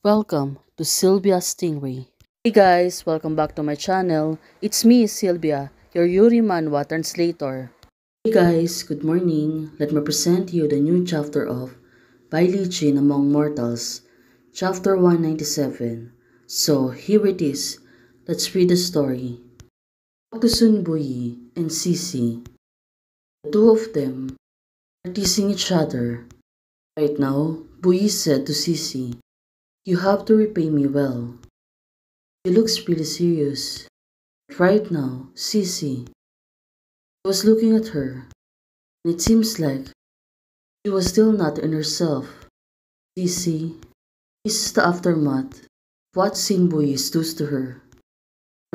Welcome to Sylvia Stingray. Hey guys, welcome back to my channel. It's me, Sylvia, your Yuri Manhwa translator. Hey guys, good morning. Let me present you the new chapter of Bai Li Jin Among Mortals, chapter 197. So here it is. Let's read the story. Talk to Sun Buyi and Sisi. The two of them are teasing each other. Right now, Buyi said to Sisi, "You have to repay me well." She looks really serious. Right now, Sisi was looking at her, and it seems like she was still not in herself. Sisi, this is the aftermath of what Sinbuyis does to her.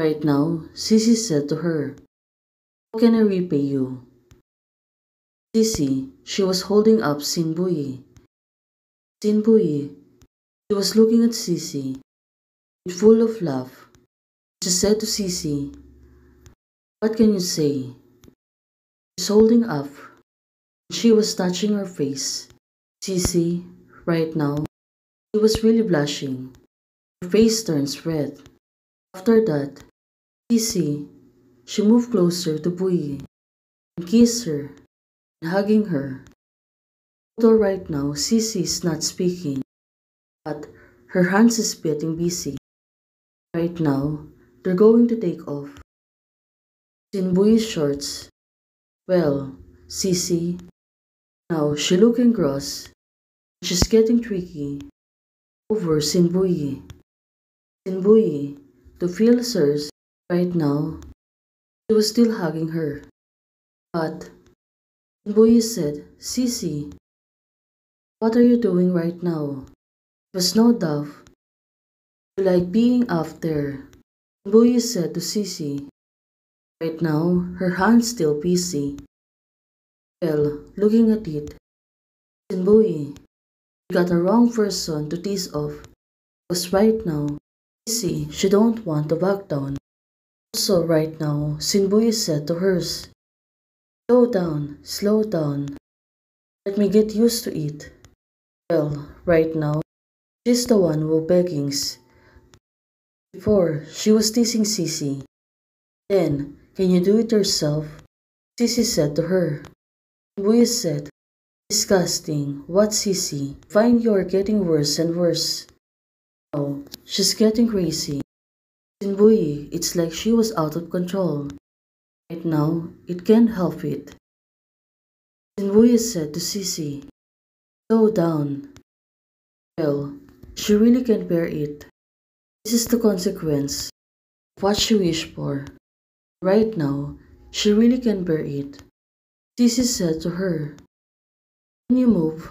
Right now, Sisi said to her, "How can I repay you?" Sisi, she was holding up Sinbuyi. Sinbuyi, she was looking at Sisi, full of love. She said to Sisi, "What can you say?" She's holding up. She was touching her face. Sisi, right now, she was really blushing. Her face turns red. After that, Sisi, she moved closer to Buyi and kissed her and hugging her. Although right now Sisi is not speaking, but her hands is getting busy. Right now, they're going to take off. In Buyi's shorts. Well, Sisi, now she looking gross. She's getting tricky over Sinbuyi. Sinbuyi, to feel hers right now, she was still hugging her. But Sinbuyi said, "Sisi, what are you doing right now? It was no doubt you like being up there." Sinbuyi said to Sisi, right now her hands still busy. Well, looking at it, Sinbuyi, you got a wrong person to tease off. Because right now, Sisi, she don't want to back down. Also right now, Sinbuyi said to hers, slow down, let me get used to it." Well, right now, she's the one who beggings. Before, she was teasing Sisi. Then, "Can you do it yourself?" Sisi said to her. Sinbuyi said, "Disgusting, what Sisi? Find you are getting worse and worse." Oh, she's getting crazy. Sinbuyi, it's like she was out of control. Right now, it can't help it. Sinbuyi said to Sisi, "Slow down." Well, she really can't bear it. This is the consequence of what she wished for. Right now, she really can't bear it. Sisi said to her, "Can you move?"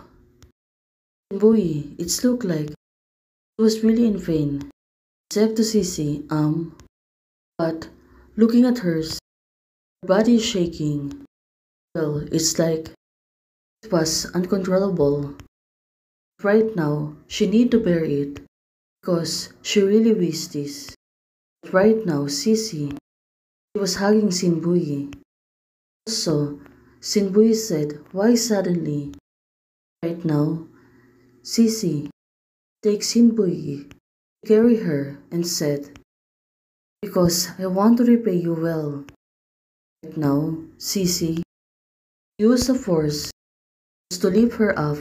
Sinbuyi, it's looked like she was really in pain. Said to Sisi, but looking at hers, her body is shaking. Well, it's like it was uncontrollable. Right now, she need to bear it because she really wished this. But right now, Sisi, she was hugging Sinbuyi. Also, Sinbuyi said, "Why suddenly?" Right now, Sisi takes Sinbuyi, carry her, and said, "Because I want to repay you well." Right now, Sisi used the force to lift her up.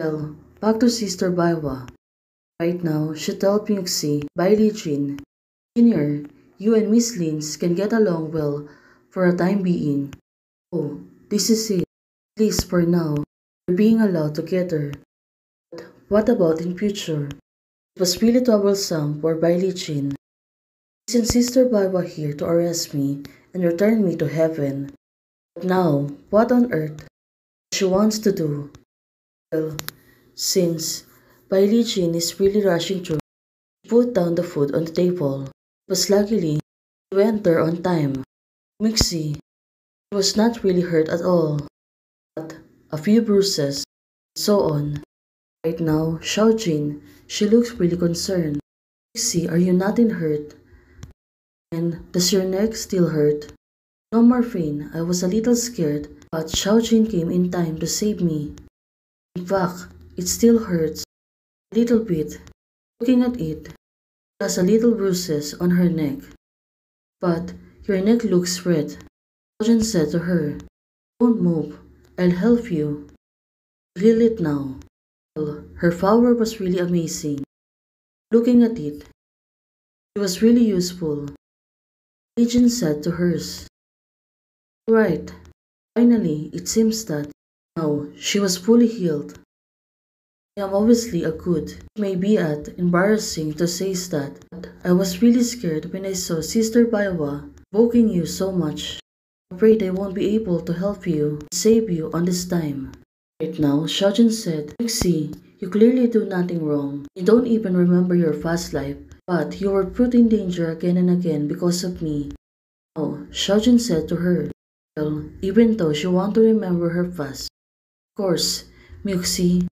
Well, back to Sister Baiwa. Right now, she told Myuxi, "Bai Li Jin, Junior, you and Miss Lins can get along well for a time being. Oh, this is it. At least for now, you're being allowed together. But what about in future?" It was really troublesome for Bai Li Jin. Isn't Sister Baiwa here to arrest me and return me to heaven? But now, what on earth she wants to do? Well, since Bai Li Jin is really rushing through, she put down the food on the table. But luckily, she went there on time. Mixie was not really hurt at all, but a few bruises, and so on. Right now, Xiaojin, she looks really concerned. "Mixie, are you not in hurt? And does your neck still hurt?" "No, Morphine, I was a little scared, but Xiaojin came in time to save me. In fact, it still hurts a little bit." Looking at it, she has a little bruises on her neck. But your neck looks red. Shojin said to her. Don't move. I'll help you. Heal it now. Well, her power was really amazing. Looking at it, it was really useful. Lee said to hers. Right. Finally, it seems that now she was fully healed. I am obviously a good. It may be embarrassing to say that, but I was really scared when I saw Sister Baiwa invoking you so much. I'm afraid I won't be able to help you and save you on this time. Right now, Shojin said, Yuxi, you clearly do nothing wrong. You don't even remember your past life, but you were put in danger again and again because of me. Now, Shojin said to her, well, even though she wanted to remember her past, of course, Muxi,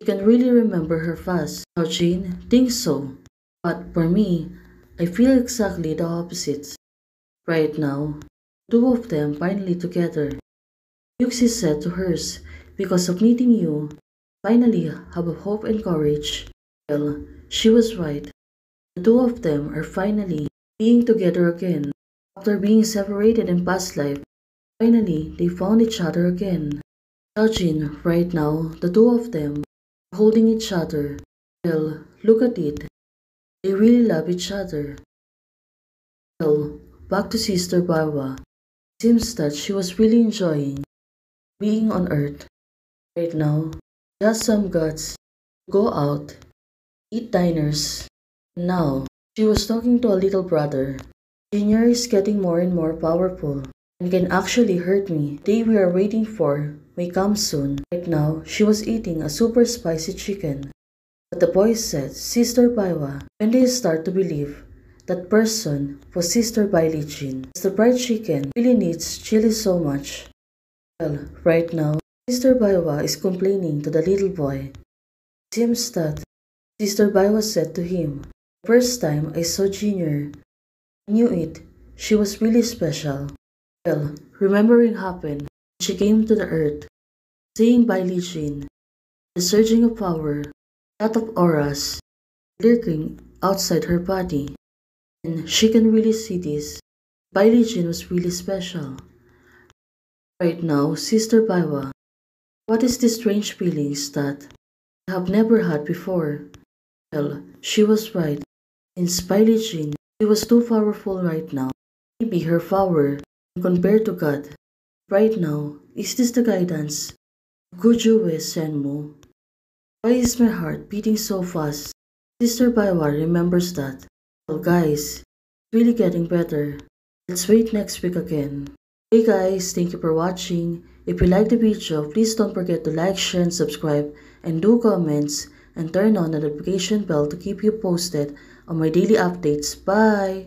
you can really remember her past. Shojin thinks so, but for me, I feel exactly the opposite. Right now, two of them finally together. Yuxi said to hers, because of meeting you, finally have hope and courage. Well, she was right. The two of them are finally being together again. After being separated in past life, finally they found each other again. Judging right now, the two of them are holding each other. Well, look at it. They really love each other. Well, back to Sister Baiwa. Seems that she was really enjoying being on Earth. Right now, she has some guts to go out, eat diners. And now, she was talking to a little brother. Junior is getting more and more powerful and can actually hurt me. The day we are waiting for may come soon. Right now, she was eating a super spicy chicken. But the boy said, Sister Baiwa, when they start to believe that person was Sister Bai Lijin. The fried chicken really needs chili so much. Well, right now, Sister Baiwa is complaining to the little boy. It seems that Sister Baiwa said to him, the first time I saw Junior, I knew it. She was really special. Well, remembering happened when she came to the earth, saying Bai Lijin, the surging of power, a lot of auras, lurking outside her body. And she can really see this. Bai Lijin was really special. Right now, Sister Baiwa, what is this strange feelings that I have never had before? Well, she was right. Since Bai Lijin, she was too powerful right now. Maybe her power compared to God. Right now, is this the guidance? Guju Wei Senmu. Why is my heart beating so fast? Sister Baiwa remembers that. Well guys, it's really getting better. Let's wait next week again. Hey guys, thank you for watching. If you liked the video, please don't forget to like, share, and subscribe, and do comments, and turn on the notification bell to keep you posted on my daily updates. Bye!